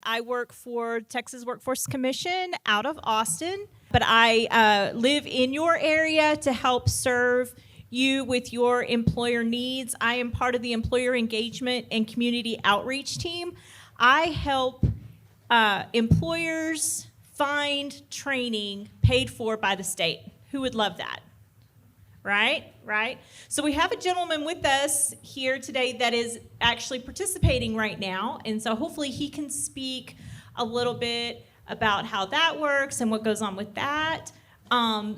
I work for Texas Workforce Commission out of Austin, but I live in your area to help serve you with your employer needs. I am part of the employer engagement and community outreach team. I help employers find training paid for by the state. Who would love that? Right? So we have a gentleman with us here today that is actually participating right now, and so hopefully he can speak a little bit about how that works and what goes on with that.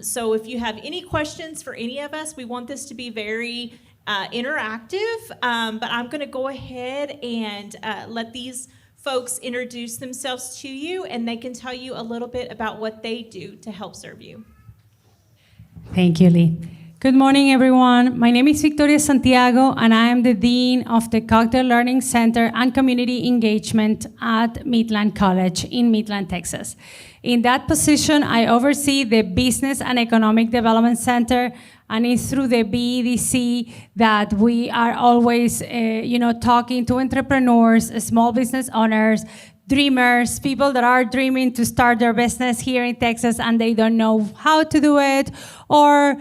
So if you have any questions for any of us, we want this to be very interactive, but I'm going to go ahead and let these folks introduce themselves to you, and they can tell you a little bit about what they do to help serve you. Thank you, Leigh. Good morning, everyone. My name is Victoria Santiago, and I am the Dean of the Cocktail Learning Center and Community Engagement at Midland College in Midland, Texas. In that position, I oversee the Business and Economic Development Center, and it's through the BEDC that we are always, talking to entrepreneurs, small business owners, dreamers, people that are dreaming to start their business here in Texas and they don't know how to do it, or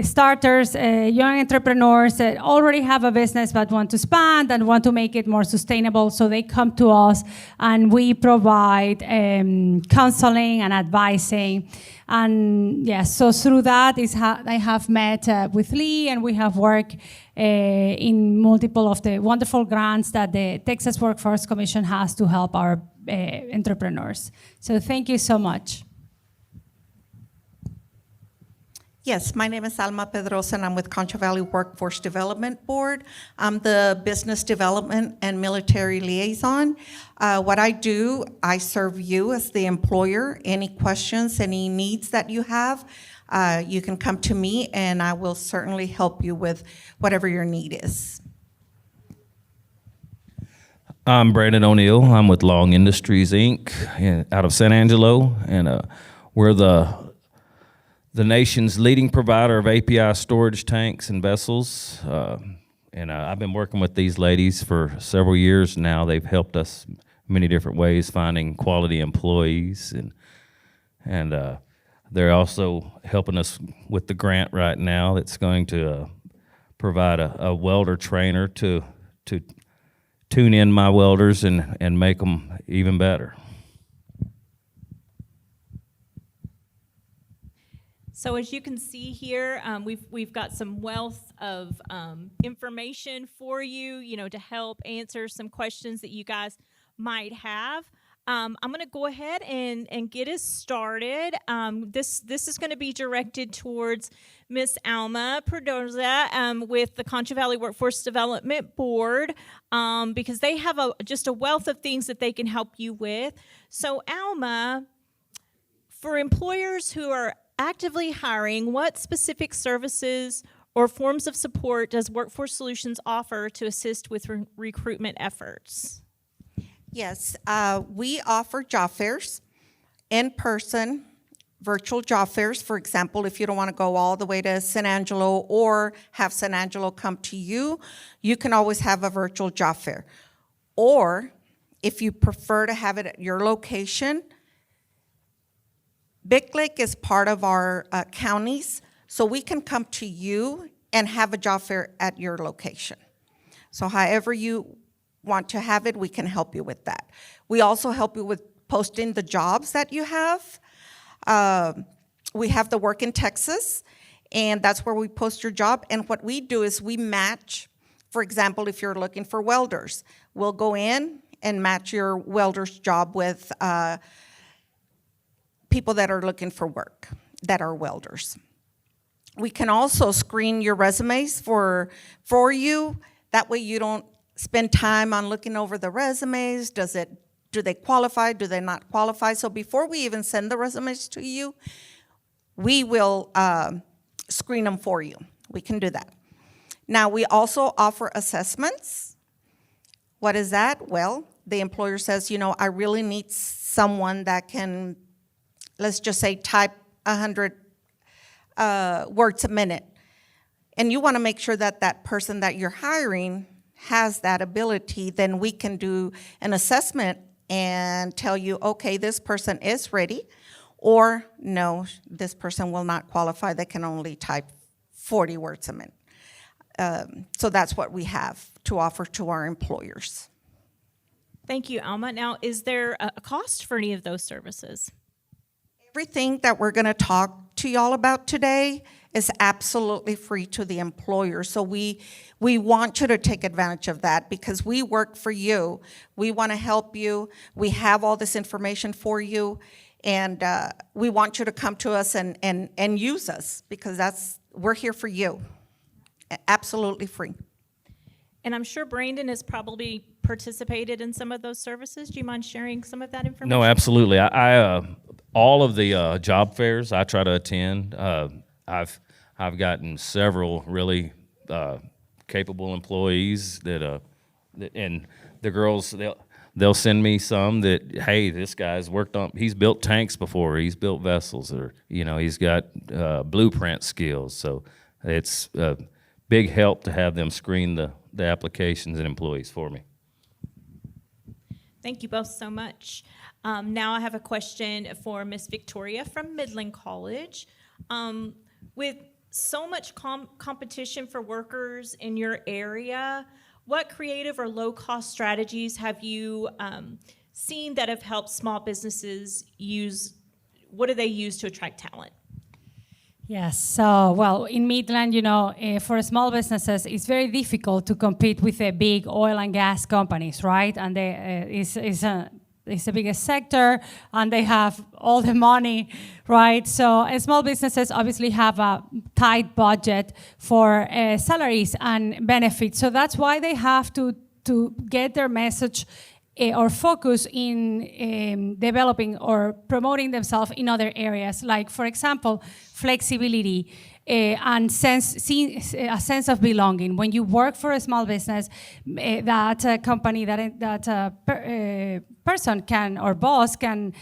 starters, young entrepreneurs that already have a business but want to expand and want to make it more sustainable. So they come to us and we provide counseling and advising. And yes, so through that I have met with Leigh, and we have worked in multiple of the wonderful grants that the Texas Workforce Commission has to help our entrepreneurs. So thank you so much. Yes, my name is Alma Pedroza, and I'm with Concho Valley Workforce Development Board. I'm the Business Development and Military Liaison. What I do, I serve you as the employer. Any questions, any needs that you have, you can come to me, and I will certainly help you with whatever your need is. I'm Brandon O'Neill. I'm with Long Industries, Inc., out of San Angelo, and we're the nation's leading provider of API storage tanks and vessels. And I've been working with these ladies for several years now. They've helped us many different ways, finding quality employees, and they're also helping us with the grant right now that's going to provide a welder trainer to tune in my welders and make them even better. So as you can see here, we've got some wealth of information for you, to help answer some questions that you guys might have. I'm going to go ahead and get us started. This is going to be directed towards Miss Alma Pedroza with the Concho Valley Workforce Development Board, because they have just a wealth of things that they can help you with. So Alma, for employers who are actively hiring, what specific services or forms of support does Workforce Solutions offer to assist with recruitment efforts? Yes, we offer job fairs, in-person, virtual job fairs. For example, if you don't want to go all the way to San Angelo or have San Angelo come to you, you can always have a virtual job fair. Or if you prefer to have it at your location, Big Lake is part of our counties, so we can come to you and have a job fair at your location. So however you want to have it, we can help you with that. We also help you with posting the jobs that you have. We have the Work in Texas, and that's where we post your job. And what we do is we match, for example, if you're looking for welders, we'll go in and match your welder's job with people that are looking for work that are welders. We can also screen your resumes for you. That way you don't spend time on looking over the resumes. Do they qualify? Do they not qualify? So before we even send the resumes to you, we will screen them for you. We can do that. Now, we also offer assessments. What is that? Well, the employer says, I really need someone that can, let's just say, type 100 words a minute. And you want to make sure that that person that you're hiring has that ability, then we can do an assessment and tell you, okay, this person is ready, or no, this person will not qualify. They can only type 40 words a minute. So that's what we have to offer to our employers. Thank you, Alma. Now, is there a cost for any of those services? Everything that we're going to talk to y'all about today is absolutely free to the employer. So we want you to take advantage of that because we work for you. We want to help you. We have all this information for you, and we want you to come to us and use us because we're here for you. Absolutely free. And I'm sure Brandon has probably participated in some of those services. Do you mind sharing some of that information? No, absolutely. I all of the job fairs I try to attend. I've gotten several really capable employees and the girls they'll send me some that, hey, this guy's he's built tanks before, he's built vessels, or he's got blueprint skills. So it's a big help to have them screen the applications and employees for me. Thank you both so much. Now I have a question for Miss Victoria from Midland College. With so much competition for workers in your area, what creative or low-cost strategies have you seen that have helped small businesses use? What do they use to attract talent? Yes, so, well, in Midland, for small businesses, it's very difficult to compete with the big oil and gas companies, right? And it's the biggest sector, and they have all the money, right? So small businesses obviously have a tight budget for salaries and benefits. So that's why they have to get their message or focus in developing or promoting themselves in other areas, like, for example, flexibility and a sense of belonging. When you work for a small business, that company, that person can, or boss can,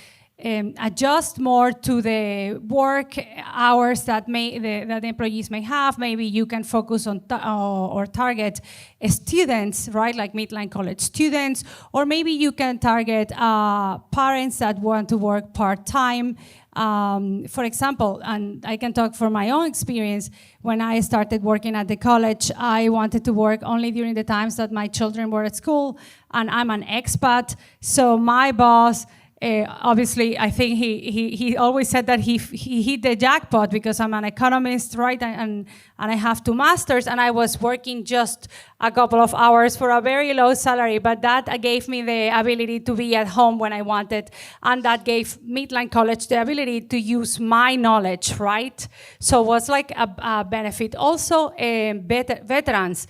adjust more to the work hours that the employees may have. Maybe you can focus on or target students, right, like Midland College students, or maybe you can target parents that want to work part-time. For example, and I can talk from my own experience, when I started working at the college, I wanted to work only during the times that my children were at school, and I'm an expat, so my boss, obviously, I think he always said that he hit the jackpot because I'm an economist, right? And I have 2 masters, and I was working just a couple of hours for a very low salary, but that gave me the ability to be at home when I wanted, and that gave Midland College the ability to use my knowledge, right? So it was like a benefit. Also, veterans,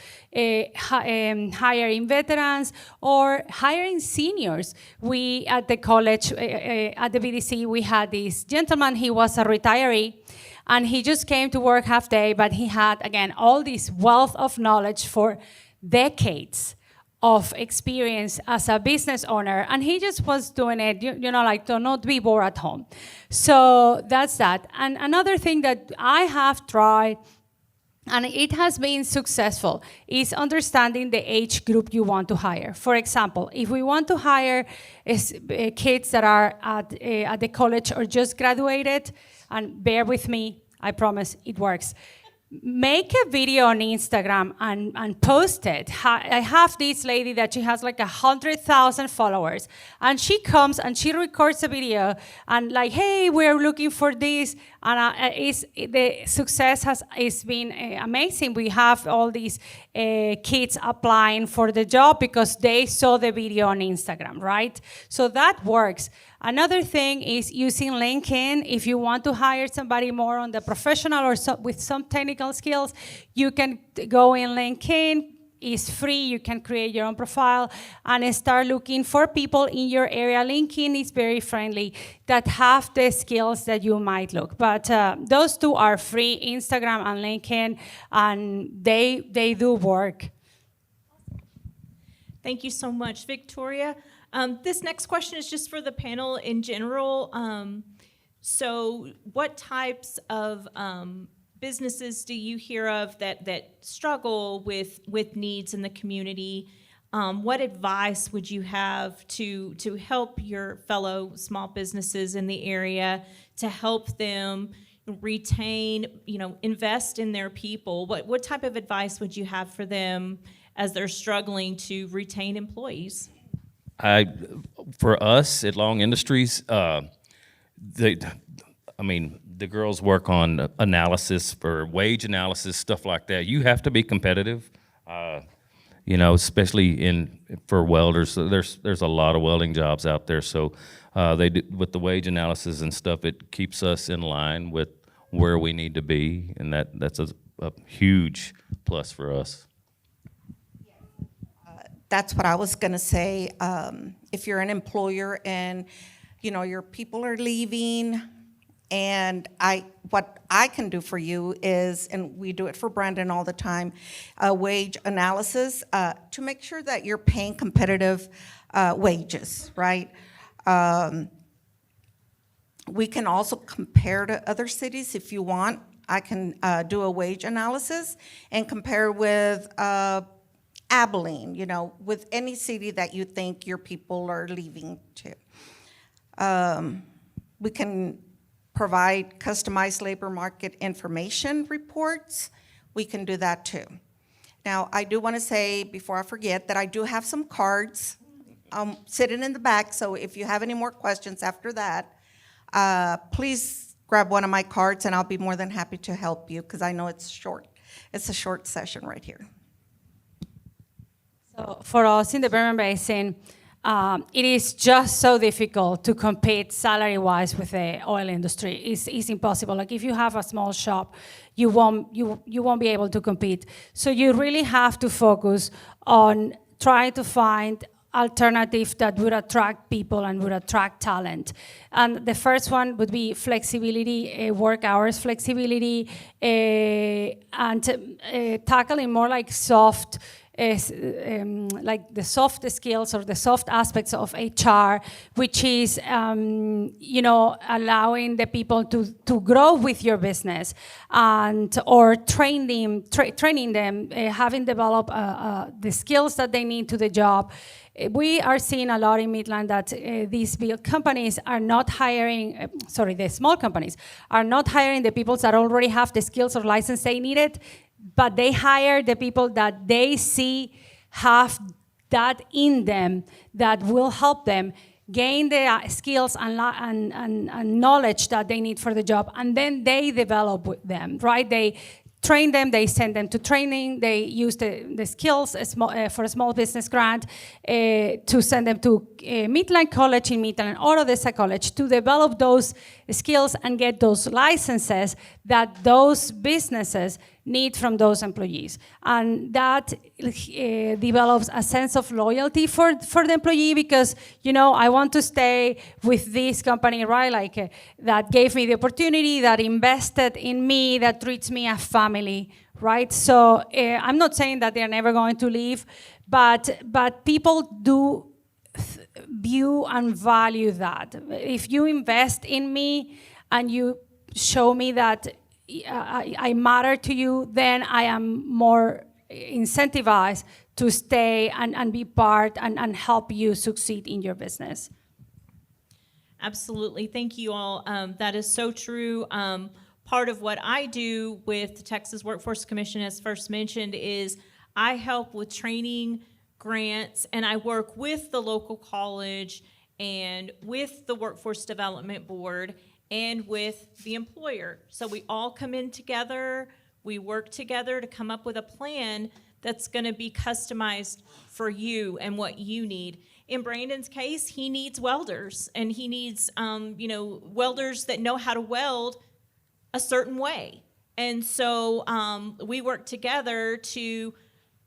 hiring veterans or hiring seniors. We at the college, at the BDC, we had this gentleman. He was a retiree, and he just came to work half day, but he had, again, all this wealth of knowledge for decades of experience as a business owner, and he just was doing it, like to not be bored at home. So that's that. And another thing that I have tried, and it has been successful, is understanding the age group you want to hire. For example, if we want to hire kids that are at the college or just graduated, and bear with me, I promise it works. Make a video on Instagram and post it. I have this lady that she has like 100,000 followers, and she comes and she records a video and like, hey, we're looking for this, and the success has been amazing. We have all these kids applying for the job because they saw the video on Instagram, right? So that works. Another thing is using LinkedIn. If you want to hire somebody more on the professional or with some technical skills, you can go in LinkedIn. It's free. You can create your own profile and start looking for people in your area. LinkedIn is very friendly that have the skills that you might look. But those 2 are free, Instagram and LinkedIn, and they do work. Thank you so much, Victoria. This next question is just for the panel in general. So what types of businesses do you hear of that struggle with needs in the community? What advice would you have to help your fellow small businesses in the area, to help them retain, invest in their people? What type of advice would you have for them as they're struggling to retain employees? For us at Long Industries, the girls work on analysis for wage analysis, stuff like that. You have to be competitive, especially for welders. So there's a lot of welding jobs out there. So they do, with the wage analysis and stuff, it keeps us in line with where we need to be, and that's a huge plus for us. That's what I was going to say. If you're an employer and, your people are leaving, and what I can do for you is, and we do it for Brandon all the time, wage analysis to make sure that you're paying competitive wages, right? We can also compare to other cities if you want. I can do a wage analysis and compare with Abilene, with any city that you think your people are leaving to. We can provide customized labor market information reports. We can do that too. Now, I do want to say, before I forget, that I do have some cards sitting in the back, so if you have any more questions after that, please grab one of my cards and I'll be more than happy to help you, because I know it's short. It's a short session right here. So for us in the Permian Basin, it is just so difficult to compete salary-wise with the oil industry. It's impossible. Like if you have a small shop, you won't be able to compete. So you really have to focus on trying to find alternative that would attract people and would attract talent. And the first one would be flexibility, work hours flexibility, and tackling more like soft, like the soft skills or the soft aspects of HR, which is, allowing the people to grow with your business, or training them, having developed the skills that they need to the job. We are seeing a lot in Midland that these big companies are not hiring, the small companies are not hiring the people that already have the skills or license they needed, but they hire the people that they see have that in them that will help them gain the skills and knowledge that they need for the job, and then they develop with them, right? They train them, they send them to training, they use the skills for a small business grant to send them to Midland College in Midland or Odessa College to develop those skills and get those licenses that those businesses need from those employees. And that develops a sense of loyalty for the employee, because, I want to stay with this company, right? Like that gave me the opportunity, that invested in me, that treats me as family, right? So I'm not saying that they're never going to leave, but people do view and value that. If you invest in me and you show me that I matter to you, then I am more incentivized to stay and be part and help you succeed in your business. Absolutely. Thank you all. That is so true. Part of what I do with the Texas Workforce Commission, as first mentioned, is I help with training grants, and I work with the local college and with the Workforce Development Board and with the employer. So we all come in together, we work together to come up with a plan that's gonna be customized for you and what you need. In Brandon's case, he needs welders, and he needs welders that know how to weld a certain way. And so we work together to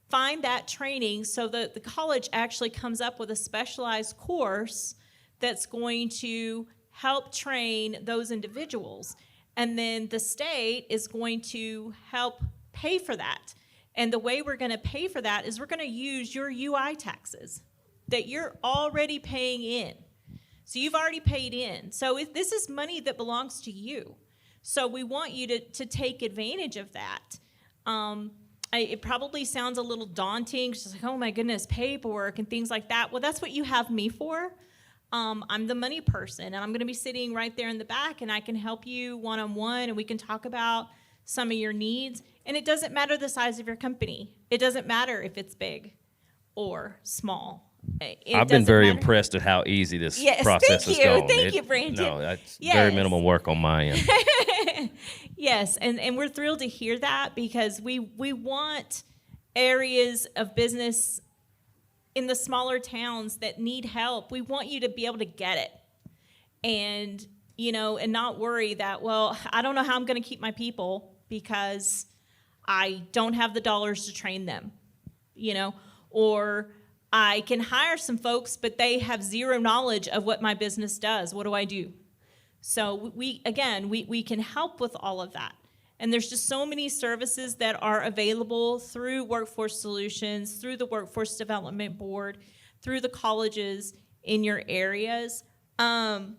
find that training, so that the college actually comes up with a specialized course that's going to help train those individuals. And then the state is going to help pay for that. And the way we're gonna pay for that is we're gonna use your UI taxes that you're already paying in. So you've already paid in. So this is money that belongs to you. So we want you to take advantage of that. It probably sounds a little daunting, just like, oh my goodness, paperwork and things like that. Well, that's what you have me for. I'm the money person, and I'm going to be sitting right there in the back, and I can help you one-on-one, and we can talk about some of your needs. And it doesn't matter the size of your company. It doesn't matter if it's big or small. I've been very impressed at how easy this process has gone. Thank you, Brandon. No, that's very minimal work on my end. Yes, and we're thrilled to hear that, because we want areas of business in the smaller towns that need help. We want you to be able to get it, and and not worry that, well, I don't know how I'm going to keep my people because I don't have the dollars to train them, or I can hire some folks, but they have zero knowledge of what my business does. What do I do? So we can help with all of that. And there's just so many services that are available through Workforce Solutions, through the Workforce Development Board, through the colleges in your areas. Do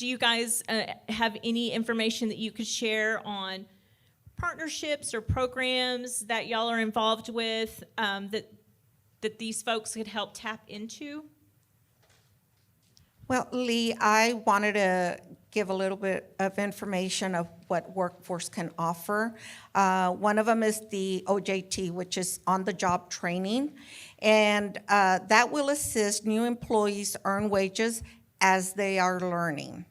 you guys have any information that you could share on partnerships or programs that y'all are involved with that these folks could help tap into? Well, Leigh, I wanted to give a little bit of information of what Workforce can offer. One of them is the OJT, which is on-the-job training, and that will assist new employees earn wages as they are learning.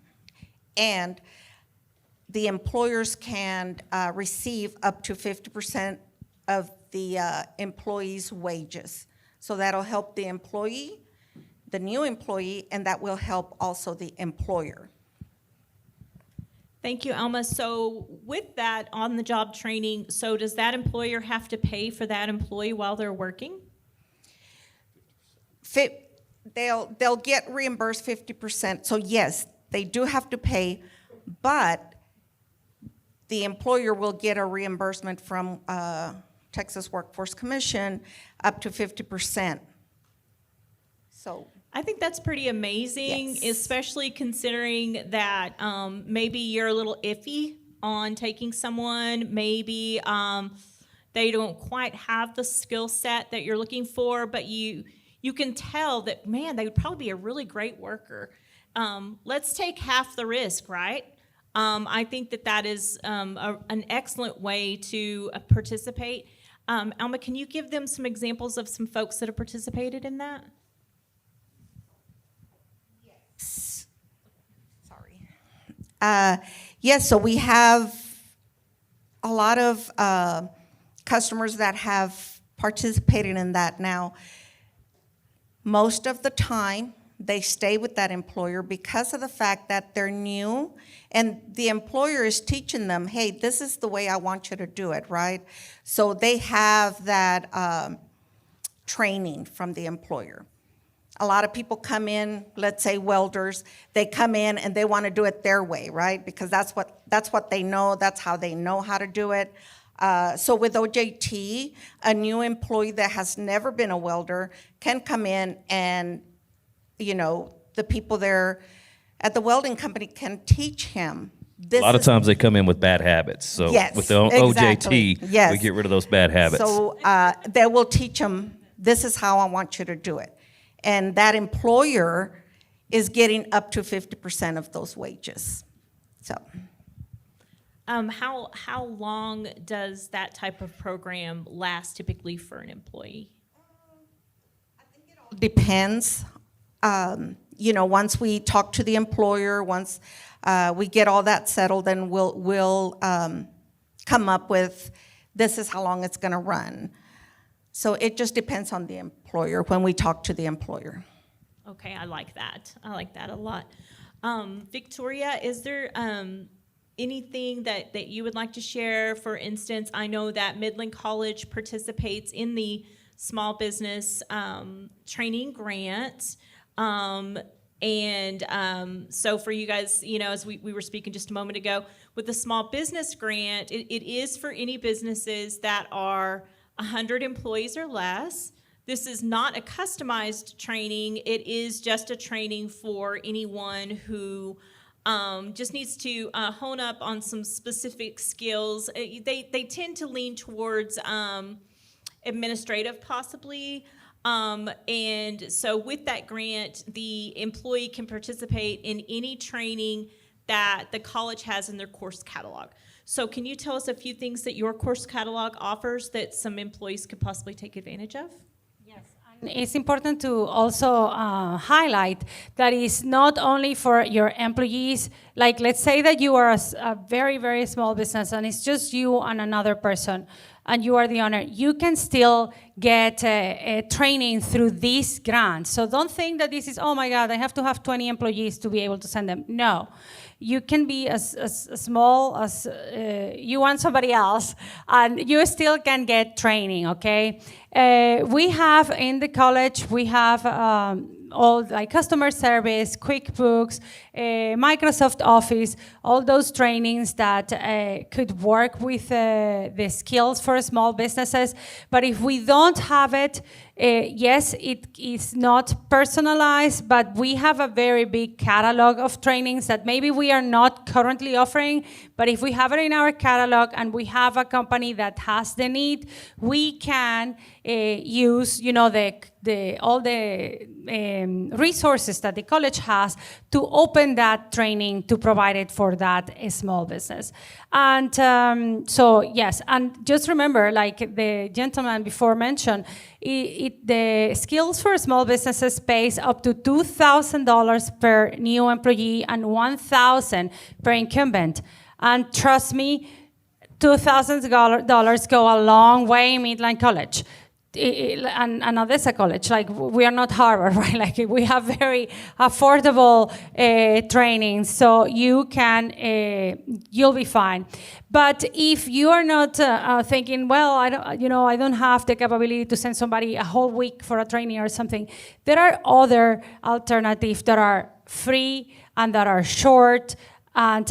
And the employers can receive up to 50% of the employee's wages. So that'll help the employee, the new employee, and that will help also the employer. Thank you, Alma. So with that on-the-job training, so does that employer have to pay for that employee while they're working? They'll get reimbursed 50%. So yes, they do have to pay, but the employer will get a reimbursement from Texas Workforce Commission up to 50%. So I think that's pretty amazing, yes, especially considering that maybe you're a little iffy on taking someone. Maybe they don't quite have the skill set that you're looking for, but you can tell that, man, they would probably be a really great worker. Let's take half the risk, right? I think that is an excellent way to participate. Alma, can you give them some examples of some folks that have participated in that? Yes, so we have a lot of customers that have participated in that. Now, most of the time, they stay with that employer because of the fact that they're new, and the employer is teaching them, hey, this is the way I want you to do it, right? So they have that training from the employer. A lot of people come in, let's say welders, they come in and they want to do it their way, right? Because that's what they know, that's how they know how to do it. So with OJT, a new employee that has never been a welder can come in and, the people there at the welding company can teach him. A lot of times they come in with bad habits. So yes, with the exactly. OJT, yes, we get rid of those bad habits. So they will teach them, this is how I want you to do it. And that employer is getting up to 50% of those wages. So, how long does that type of program last typically for an employee? I think it all depends. Once we talk to the employer, once we get all that settled, then we'll come up with this is how long it's going to run. So it just depends on the employer when we talk to the employer. Okay, I like that. I like that a lot. Victoria, is there anything that you would like to share? For instance, I know that Midland College participates in the small business training grant. So for you guys, as we were speaking just a moment ago, with the small business grant, it is for any businesses that are 100 employees or less. This is not a customized training. It is just a training for anyone who just needs to hone up on some specific skills. They tend to lean towards administrative, possibly. And so with that grant, the employee can participate in any training that the college has in their course catalog. So can you tell us a few things that your course catalog offers that some employees could possibly take advantage of? Yes, and it's important to also highlight that it's not only for your employees. Like, let's say that you are a very, very small business and it's just you and another person, and you are the owner. You can still get a training through this grant. So don't think that this is, oh my God, I have to have 20 employees to be able to send them. No. You can be as small as you want somebody else, and you still can get training, okay? We have in the college, we have all like customer service, QuickBooks, Microsoft Office, all those trainings that could work with the skills for small businesses. But if we don't have it, yes, it is not personalized, but we have a very big catalog of trainings that maybe we are not currently offering, but if we have it in our catalog and we have a company that has the need, we can use, you know, all the resources that the college has to open that training to provide it for that small business. And so yes, and just remember, like the gentleman before mentioned, the skills for small businesses pays up to $2,000 per new employee and $1,000 per incumbent. And trust me, $2,000 go a long way in Midland College. And Odessa College, like we are not Harvard, right? Like we have very affordable training, so you can, you'll be fine. But if you are not thinking, well, I don't have the capability to send somebody a whole week for a training or something, there are other alternatives that are free and that are short, and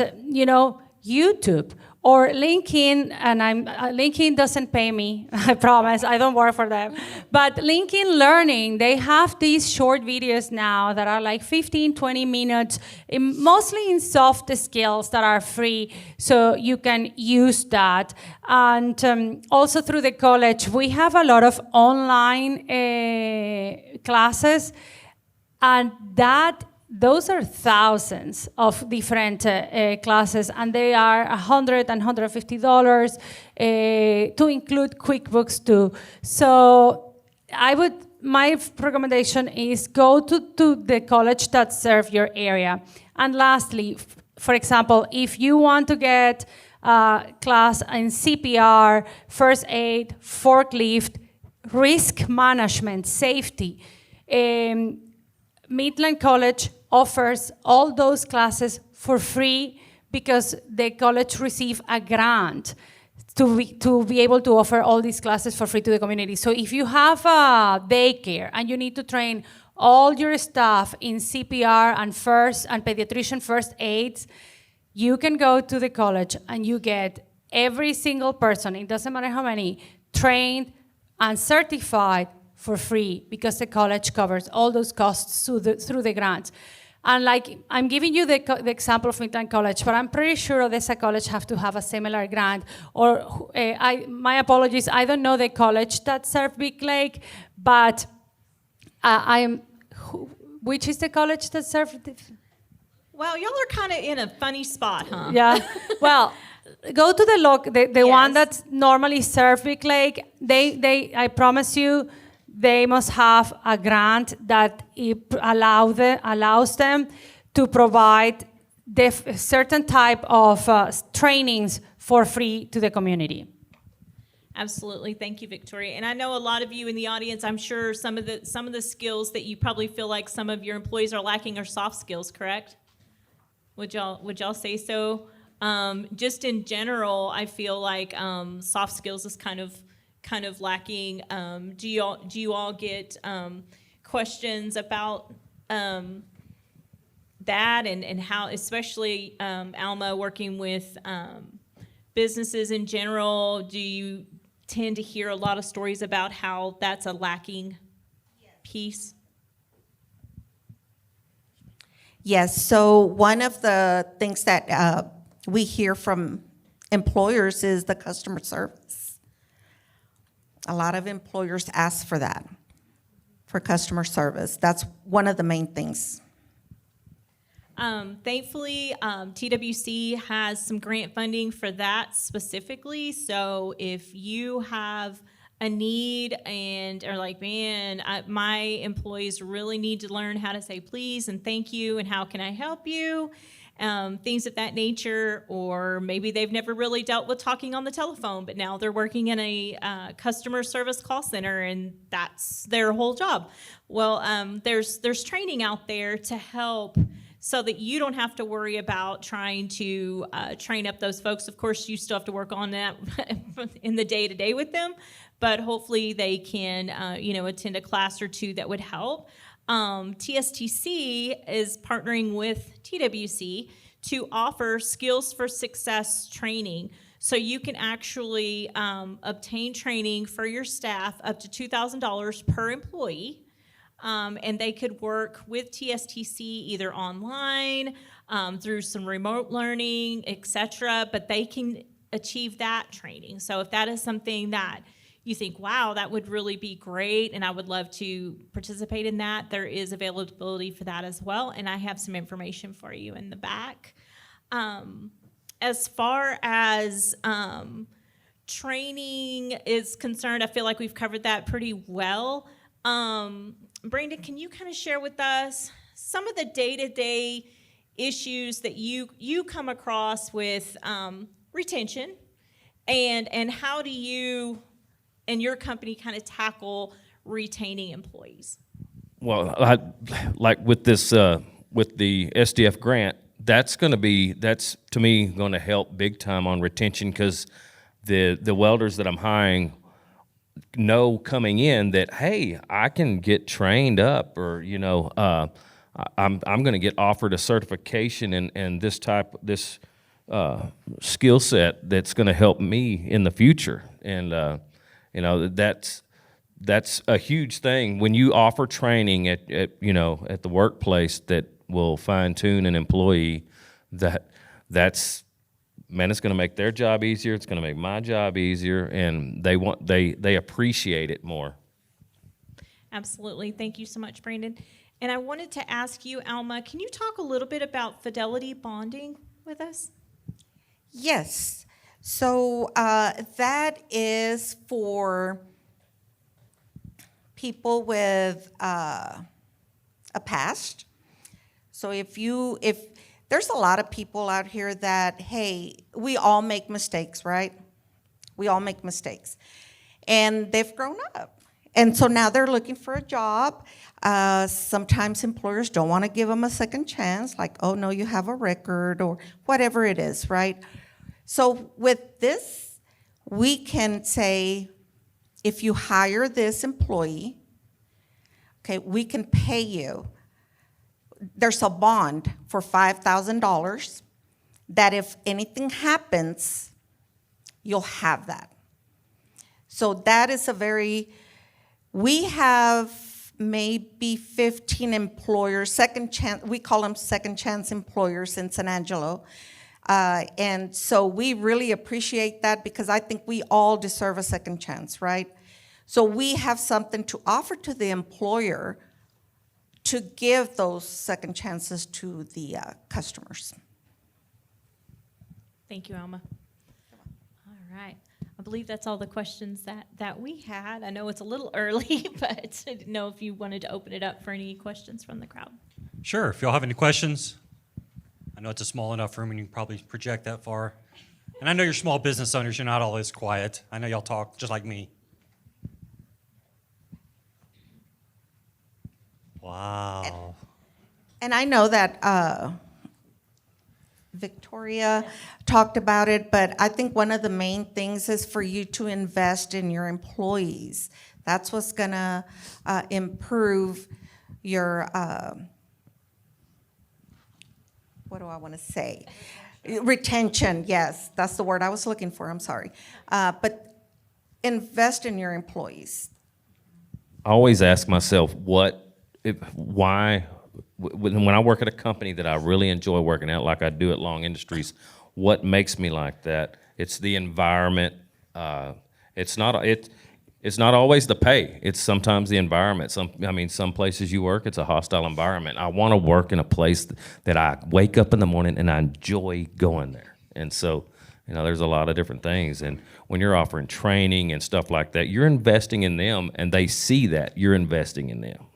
YouTube. Or LinkedIn, and LinkedIn doesn't pay me, I promise, I don't work for them. But LinkedIn Learning, they have these short videos now that are like 15, 20 minutes, mostly in soft skills that are free, so you can use that. And also through the college, we have a lot of online classes, and those are thousands of different classes, and they are $100 and $150 to include QuickBooks too. So my recommendation is go to the college that serve your area. And lastly, for example, if you want to get a class in CPR, first aid, forklift, risk management, safety, Midland College offers all those classes for free because the college receives a grant to be able to offer all these classes for free to the community. So if you have a daycare and you need to train all your staff in CPR and pediatrician first aids, you can go to the college and you get every single person, it doesn't matter how many, trained and certified for free because the college covers all those costs through the grants. And like, I'm giving you the example of Midland College, but I'm pretty sure Odessa College have to have a similar grant. Or my apologies, I don't know the college that served Big Lake, but which is the college that served? Well, y'all are kind of in a funny spot, huh? Yeah, well, go to the Yes. one that normally served Big Lake. I promise you, they must have a grant that allows them to provide certain type of trainings for free to the community. Absolutely. Thank you, Victoria. And I know a lot of you in the audience, I'm sure some of the skills that you probably feel like some of your employees are lacking are soft skills, correct? Would y'all say so? Just in general, I feel like soft skills is kind of lacking. Do you all get questions about that and how, especially Alma working with businesses in general, do you tend to hear a lot of stories about how that's a lacking piece? Yes, so one of the things that we hear from employers is the customer service. A lot of employers ask for that, for customer service. That's one of the main things. Thankfully, TWC has some grant funding for that specifically. So if you have a need and are like, man, my employees really need to learn how to say please and thank you and how can I help you, things of that nature, or maybe they've never really dealt with talking on the telephone, but now they're working in a customer service call center and that's their whole job. Well, there's training out there to help so that you don't have to worry about trying to train up those folks. Of course, you still have to work on that in the day-to-day with them, but hopefully they can, attend a class or two that would help. TSTC is partnering with TWC to offer Skills for Success training. So you can actually obtain training for your staff up to $2,000 per employee. And they could work with TSTC either online, through some remote learning, etc. But they can achieve that training. So if that is something that you think, wow, that would really be great, and I would love to participate in that, there is availability for that as well. And I have some information for you in the back. As far as training is concerned, I feel like we've covered that pretty well. Brandon, can you kind of share with us some of the day-to-day issues that you come across with retention, and how do you and your company kind of tackle retaining employees? Well, like with this, with the SDF grant, that's to me going to help big time on retention, because the welders that I'm hiring know coming in that, hey, I can get trained up, or I'm going to get offered a certification and this skill set that's going to help me in the future. And that's a huge thing when you offer training at the workplace that will fine tune an employee. That's it's going to make their job easier. It's going to make my job easier, and they appreciate it more. Absolutely. Thank you so much, Brandon. And I wanted to ask you, Alma, can you talk a little bit about fidelity bonding with us? Yes. So that is for people with a past. So if there's a lot of people out here that, hey, we all make mistakes, right? We all make mistakes. And they've grown up. And so now they're looking for a job. Sometimes employers don't want to give them a second chance, like, oh, no, you have a record, or whatever it is, right? So with this, we can say, if you hire this employee, okay, we can pay you. There's a bond for $5,000 that if anything happens, you'll have that. So that is we have maybe 15 employers, second chance, we call them second chance employers in San Angelo. And so we really appreciate that, because I think we all deserve a second chance, right? So we have something to offer to the employer to give those second chances to the customers. Thank you, Alma. All right. I believe that's all the questions that we had. I know it's a little early, but I didn't know if you wanted to open it up for any questions from the crowd. Sure. If y'all have any questions, I know it's a small enough room and you can probably project that far. And I know you're small business owners. You're not always quiet. I know y'all talk just like me. Wow. And I know that Victoria talked about it, but I think one of the main things is for you to invest in your employees. That's what's going to improve your, what do I want to say? Retention, yes, that's the word I was looking for, I'm sorry. But invest in your employees. I always ask myself, why when I work at a company that I really enjoy working at, like I do at Long Industries, what makes me like that? It's the environment. It's not always the pay. It's sometimes the environment. Some places you work, it's a hostile environment. I want to work in a place that I wake up in the morning and I enjoy going there. And so, there's a lot of different things. And when you're offering training and stuff like that, you're investing in them, and they see that you're investing in them.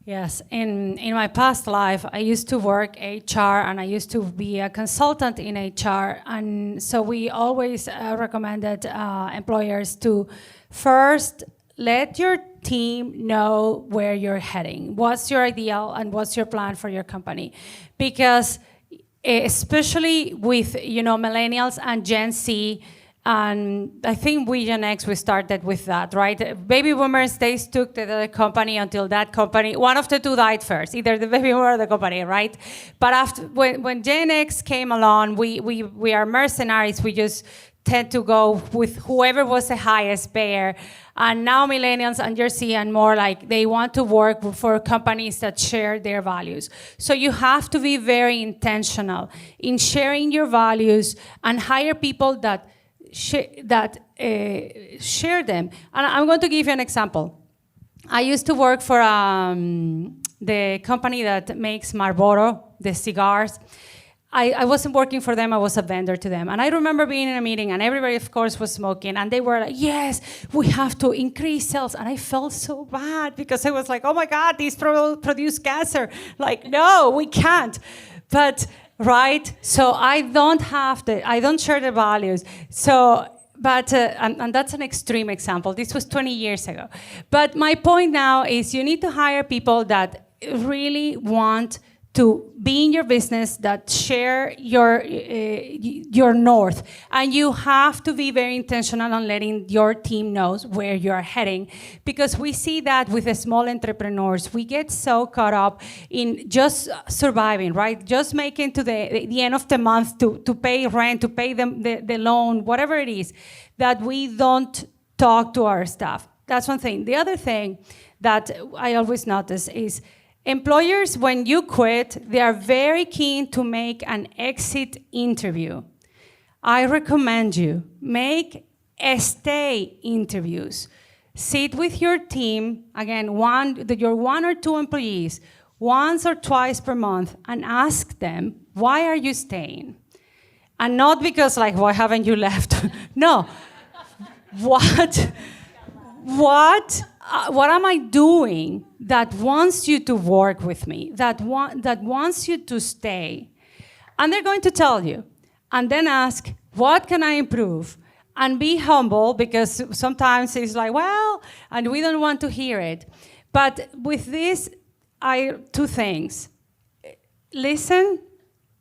Yes, in my past life, I used to work HR, and I used to be a consultant in HR, and so we always recommended employers to first let your team know where you're heading, what's your ideal, and what's your plan for your company, because especially with millennials and Gen Z. And I think we Gen X, we started with that, right? Baby boomers, they stuck to the company until that company, one of the two died first, either the baby boomer or the company, right? But after when Gen X came along, we are mercenaries. We just tend to go with whoever was the highest payer. And now millennials and Gen Z and more, like, they want to work for companies that share their values. So you have to be very intentional in sharing your values and hire people that share them. And I'm going to give you an example. I used to work for the company that makes Marlboro, the cigars. I wasn't working for them, I was a vendor to them. And I remember being in a meeting and everybody, of course, was smoking. And they were like, yes, we have to increase sales. And I felt so bad because I was like, oh my God, these produce cancer. Like, no, we can't. But right? So I don't share the values. So, but, and that's an extreme example. This was 20 years ago. But my point now is you need to hire people that really want to be in your business, that share your north. And you have to be very intentional on letting your team know where you're heading, because we see that with the small entrepreneurs. We get so caught up in just surviving, right? Just making to the end of the month to pay rent, to pay them the loan, whatever it is, that we don't talk to our staff. That's one thing. The other thing that I always notice is employers, when you quit, they are very keen to make an exit interview. I recommend you make stay interviews. Sit with your team, again, your one or two employees, once or twice per month, and ask them, why are you staying? And not because, like, why haven't you left? No. What am I doing that wants you to work with me, that wants you to stay? And they're going to tell you. And then ask, what can I improve? And be humble, because sometimes it's like, well, and we don't want to hear it. But with this, two things. Listen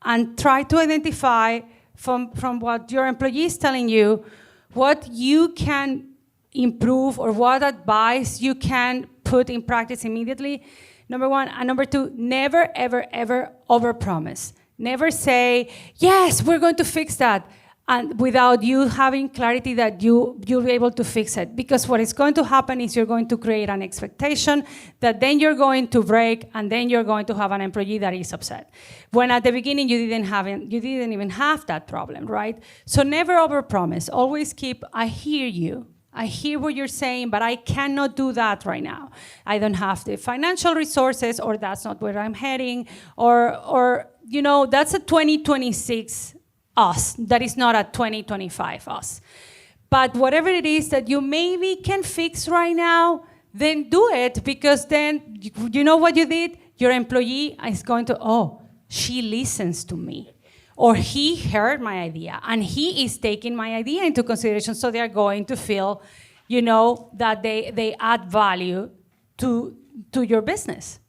and try to identify from what your employee is telling you, what you can improve or what advice you can put in practice immediately, number one. And number two, never, ever, ever overpromise. Never say, yes, we're going to fix that, and without you having clarity that you'll be able to fix it. Because what is going to happen is you're going to create an expectation that then you're going to break, and then you're going to have an employee that is upset. When at the beginning you didn't even have that problem, right? So never overpromise. Always keep, I hear you. I hear what you're saying, but I cannot do that right now. I don't have the financial resources, or that's not where I'm heading, or that's a 2026 us. That is not a 2025 us. But whatever it is that you maybe can fix right now, then do it, because then you know what you did? Your employee is going to, oh, she listens to me. Or he heard my idea, and he is taking my idea into consideration, so they're going to feel, that they add value to your business.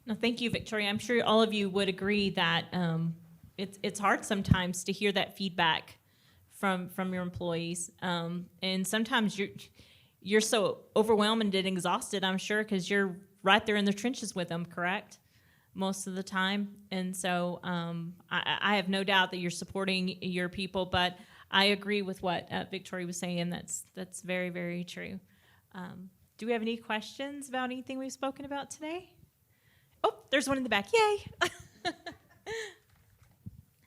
No, thank you, Victoria. I'm sure all of you would agree that it's hard sometimes to hear that feedback from your employees, and sometimes you're so overwhelmed and exhausted, I'm sure, because you're right there in the trenches with them, correct? Most of the time. And so I have no doubt that you're supporting your people, but I agree with what Victoria was saying. That's very, very true. Do we have any questions about anything we've spoken about today? Oh, there's one in the back. Yay.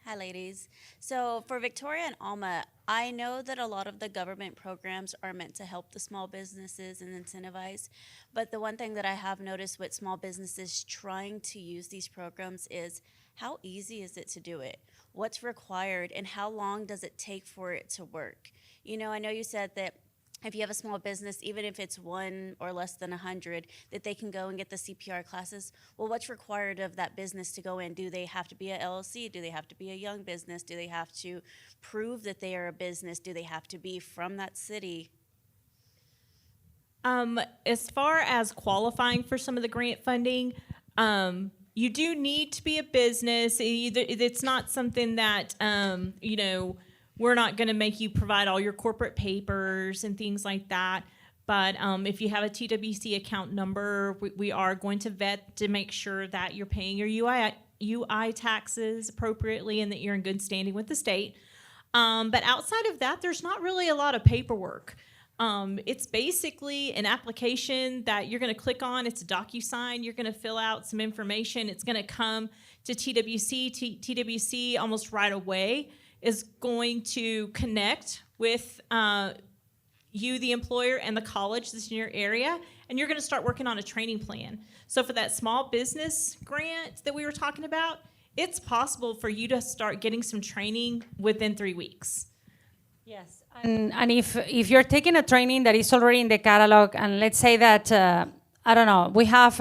Hi, ladies. So for Victoria and Alma, I know that a lot of the government programs are meant to help the small businesses and incentivize, but the one thing that I have noticed with small businesses trying to use these programs is how easy is it to do it? What's required and how long does it take for it to work? You know, I know you said that if you have a small business, even if it's 1 or less than 100, that they can go and get the CPR classes. Well, what's required of that business to go in? Do they have to be a LLC? Do they have to be a young business? Do they have to prove that they are a business? Do they have to be from that city? As far as qualifying for some of the grant funding, you do need to be a business. It's not something that, we're not going to make you provide all your corporate papers and things like that. But if you have a TWC account number, we are going to vet to make sure that you're paying your UI taxes appropriately and that you're in good standing with the state. But outside of that, there's not really a lot of paperwork. It's basically an application that you're going to click on. It's a DocuSign. You're going to fill out some information. It's going to come to TWC. TWC almost right away is going to connect with you, the employer, and the college that's in your area, and you're going to start working on a training plan. So for that small business grant that we were talking about, it's possible for you to start getting some training within 3 weeks. Yes, and if you're taking a training that is already in the catalog, and let's say that, I don't know, we have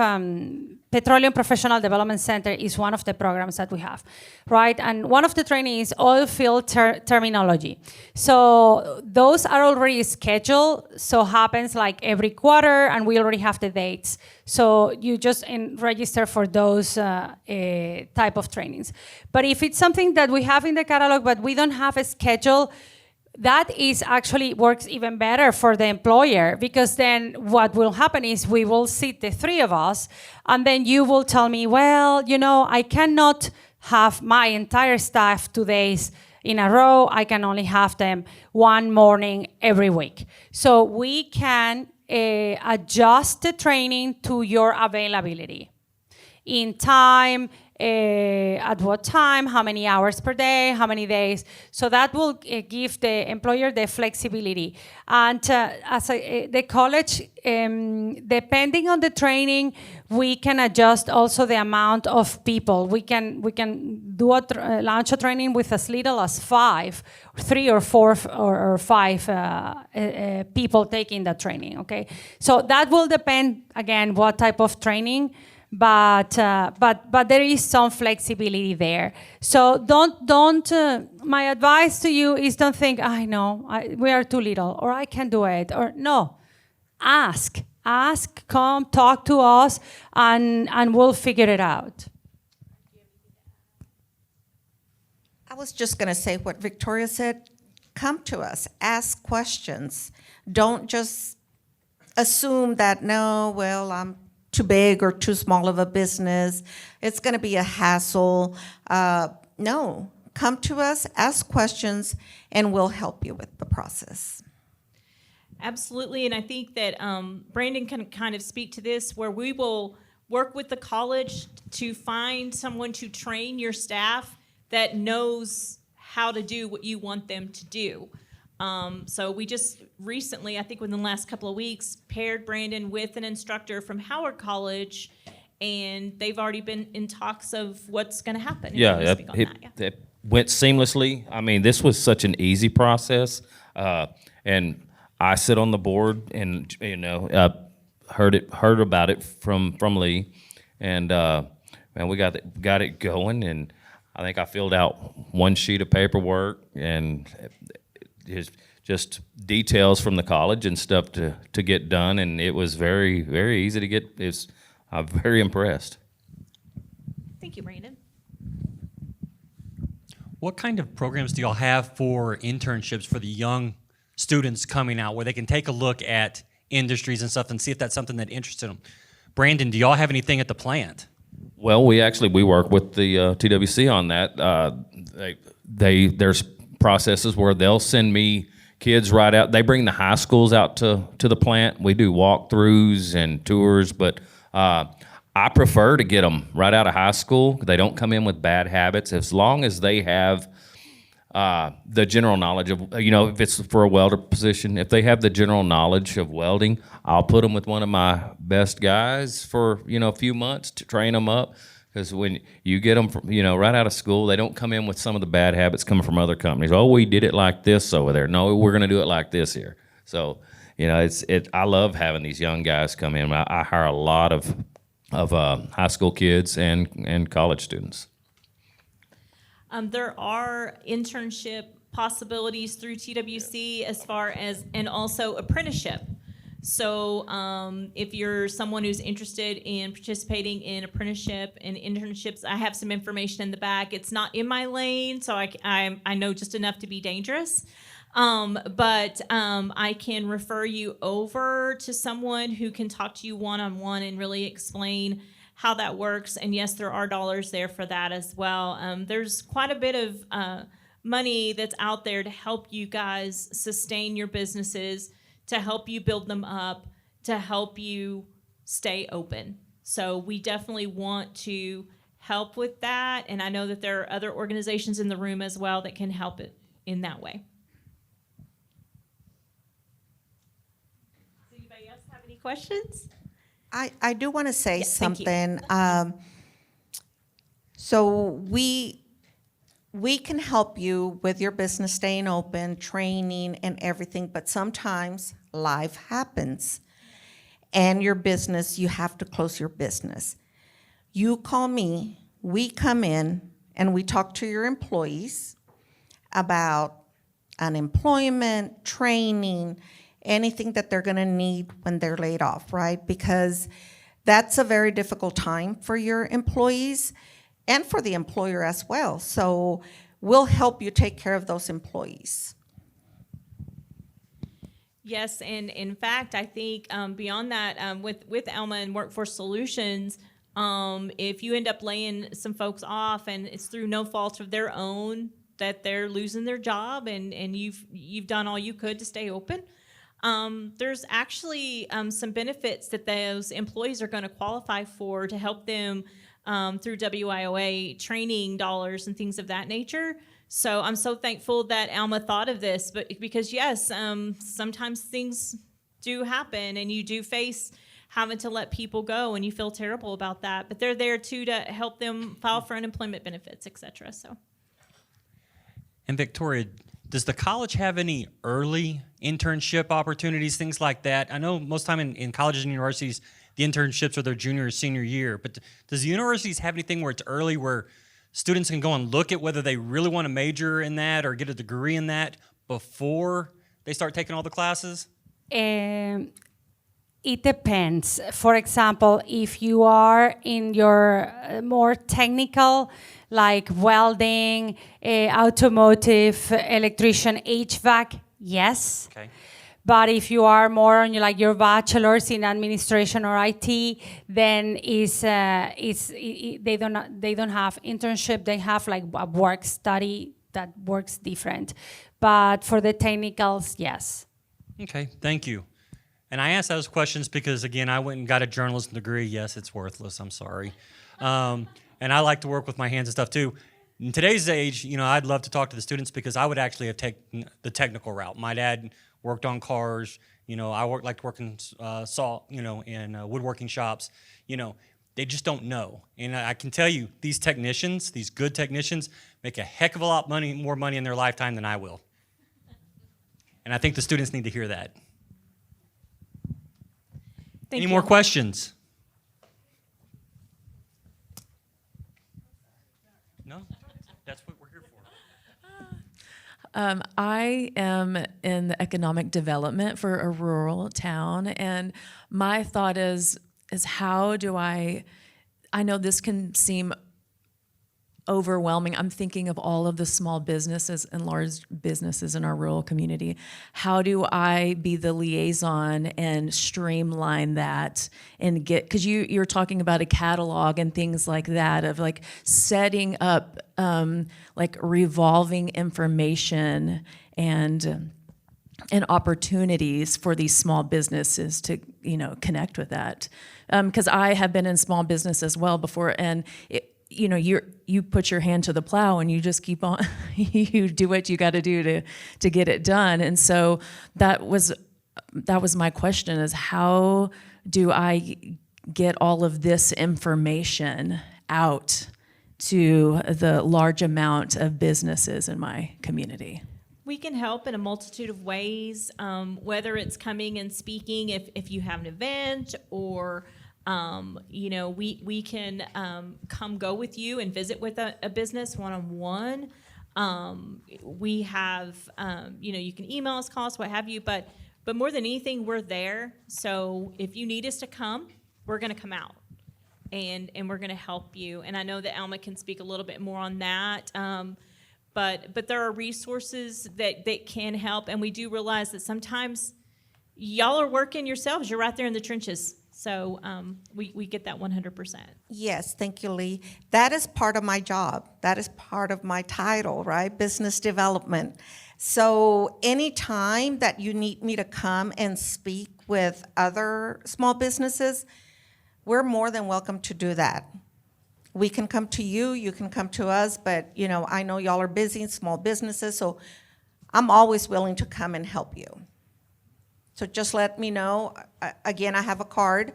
Petroleum Professional Development Center is one of the programs that we have, right? And one of the trainings is oil field terminology. So those are already scheduled, so happens like every quarter, and we already have the dates. So you just register for those type of trainings. But if it's something that we have in the catalog, but we don't have a schedule, that is actually works even better for the employer, because then what will happen is we will sit the three of us, and then you will tell me, well, I cannot have my entire staff 2 days in a row. I can only have them one morning every week. So we can adjust the training to your availability in time, at what time, how many hours per day, how many days. So that will give the employer the flexibility. And the college, depending on the training, we can adjust also the amount of people. We can do launch a training with as little as 5, 3 or 4 or 5 people taking that training. Okay, so that will depend again what type of training. But there is some flexibility there. So don't. My advice to you is don't think, I know, we are too little, or I can't do it, or no. Ask, come talk to us, and we'll figure it out. I was just going to say what Victoria said. Come to us, ask questions. Don't just assume that, no, well, I'm too big or too small of a business. It's going to be a hassle. No, come to us, ask questions, and we'll help you with the process. Absolutely, and I think that Brandon can kind of speak to this, where we will work with the college to find someone to train your staff that knows how to do what you want them to do. So we just recently, I think within the last couple of weeks, paired Brandon with an instructor from Howard College, and they've already been in talks of what's going to happen. Yeah, it went seamlessly. I mean, this was such an easy process, and I sit on the board, and heard about it from Leigh, and we got it going, and I think I filled out 1 sheet of paperwork, and just details from the college and stuff to get done, and it was very, very easy to get. I'm very impressed. Thank you, Brandon. What kind of programs do y'all have for internships for the young students coming out, where they can take a look at industries and stuff and see if that's something that interests them? Brandon, do y'all have anything at the plant? Well, we work with the TWC on that. There's processes where they'll send me kids right out. They bring the high schools out to the plant. We do walkthroughs and tours, but I prefer to get them right out of high school. They don't come in with bad habits as long as they have the general knowledge of, if it's for a welder position, if they have the general knowledge of welding, I'll put them with one of my best guys for, a few months to train them up. Because when you get them from, right out of school, they don't come in with some of the bad habits coming from other companies. Oh, we did it like this over there. No, we're going to do it like this here. So, I love having these young guys come in. I hire a lot of high school kids and college students. There are internship possibilities through TWC as far as, and also apprenticeship. So if you're someone who's interested in participating in apprenticeship and internships, I have some information in the back. It's not in my lane, so I know just enough to be dangerous. But I can refer you over to someone who can talk to you one-on-one and really explain how that works. And yes, there are dollars there for that as well. There's quite a bit of money that's out there to help you guys sustain your businesses, to help you build them up, to help you stay open. So we definitely want to help with that. And I know that there are other organizations in the room as well that can help it in that way. Does anybody else have any questions? I do want to say Yes, thank you. something. So we can help you with your business staying open, training, and everything, but sometimes life happens. And your business, you have to close your business. You call me, we come in, and we talk to your employees about unemployment, training, anything that they're gonna need when they're laid off, right? Because that's a very difficult time for your employees and for the employer as well. So we'll help you take care of those employees. Yes, and in fact, I think beyond that, with Alma and Workforce Solutions, if you end up laying some folks off and it's through no fault of their own that they're losing their job, and you've done all you could to stay open, there's actually some benefits that those employees are going to qualify for to help them through WIOA training dollars and things of that nature. So I'm so thankful that Alma thought of this, but because yes, sometimes things do happen and you do face having to let people go and you feel terrible about that, but they're there too to help them file for unemployment benefits, et cetera. So. And Victoria, does the college have any early internship opportunities, things like that? I know most time in colleges and universities, the internships are their junior or senior year, but does the universities have anything where it's early, where students can go and look at whether they really want to major in that or get a degree in that before they start taking all the classes? It depends. For example, if you are in your more technical, like welding, automotive, electrician, HVAC, yes. Okay. But if you are more on your bachelor's in administration or IT, then they don't have internship. They have like a work study that works different. But for the technicals, yes. Okay, thank you. And I asked those questions because, again, I went and got a journalism degree. Yes, it's worthless. I'm sorry. And I like to work with my hands and stuff too. In today's age, I'd love to talk to the students because I would actually have taken the technical route. My dad worked on cars. I like to work in in woodworking shops. They just don't know. And I can tell you, these technicians, these good technicians, make a heck of a lot more money in their lifetime than I will. And I think the students need to hear that. Any more questions? No? That's what we're here for. I am in the economic development for a rural town, and my thought is how do I know this can seem overwhelming. I'm thinking of all of the small businesses and large businesses in our rural community. How do I be the liaison and streamline that and get, because you're talking about a catalog and things like that, of like setting up like revolving information and and opportunities for these small businesses to, connect with that. Because I have been in small business as well before, and you put your hand to the plow and you just keep on, you do what you got to do to get it done. And so that was my question: is how do I get all of this information out to the large amount of businesses in my community? We can help in a multitude of ways, whether it's coming and speaking if you have an event, or we can come go with you and visit with a business one-on-one. We have, you can email us, call us, what have you, but more than anything, we're there. So if you need us to come, we're going to come out, and we're going to help you. And I know that Alma can speak a little bit more on that. But there are resources that can help, and we do realize that sometimes y'all are working yourselves. You're right there in the trenches. So we get that 100%. Yes, thank you, Leigh. That is part of my job. That is part of my title, right? Business development. So anytime that you need me to come and speak with other small businesses, we're more than welcome to do that. We can come to you, you can come to us, but I know y'all are busy, small businesses, so I'm always willing to come and help you. So just let me know. Again, I have a card.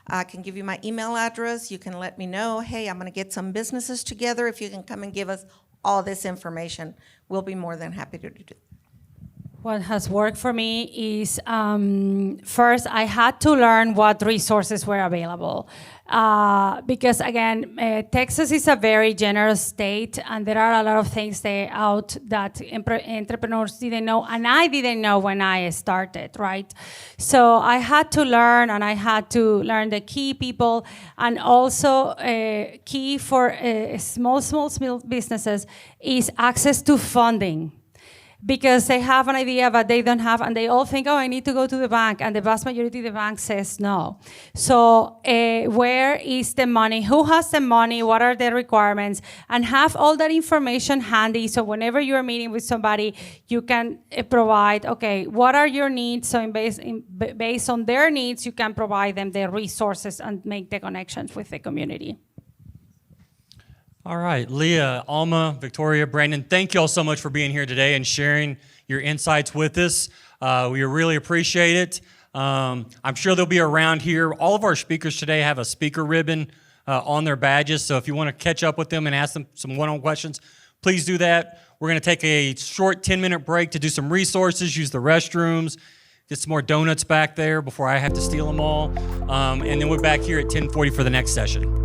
I can give you my email address. You can let me know, hey, I'm going to get some businesses together. If you can come and give us all this information, we'll be more than happy to do it. What has worked for me is, first, I had to learn what resources were available. Because again, Texas is a very generous state, and there are a lot of things out that entrepreneurs didn't know, and I didn't know when I started, right? So I had to learn, and I had to learn the key people, and also key for small businesses is access to funding. Because they have an idea, but they don't have, and they all think, I need to go to the bank, and the vast majority of the bank says no. So where is the money? Who has the money? What are the requirements? And have all that information handy, so whenever you're meeting with somebody, you can provide, okay, what are your needs? So based on their needs, you can provide them the resources and make the connections with the community. All right, Leah, Alma, Victoria, Brandon, thank you all so much for being here today and sharing your insights with us. We really appreciate it. I'm sure they'll be around here. All of our speakers today have a speaker ribbon on their badges, so if you want to catch up with them and ask them some one-on-one questions, please do that. We're going to take a short 10-minute break to do some resources, use the restrooms, get some more donuts back there before I have to steal them all, and then we're back here at 10:40 for the next session.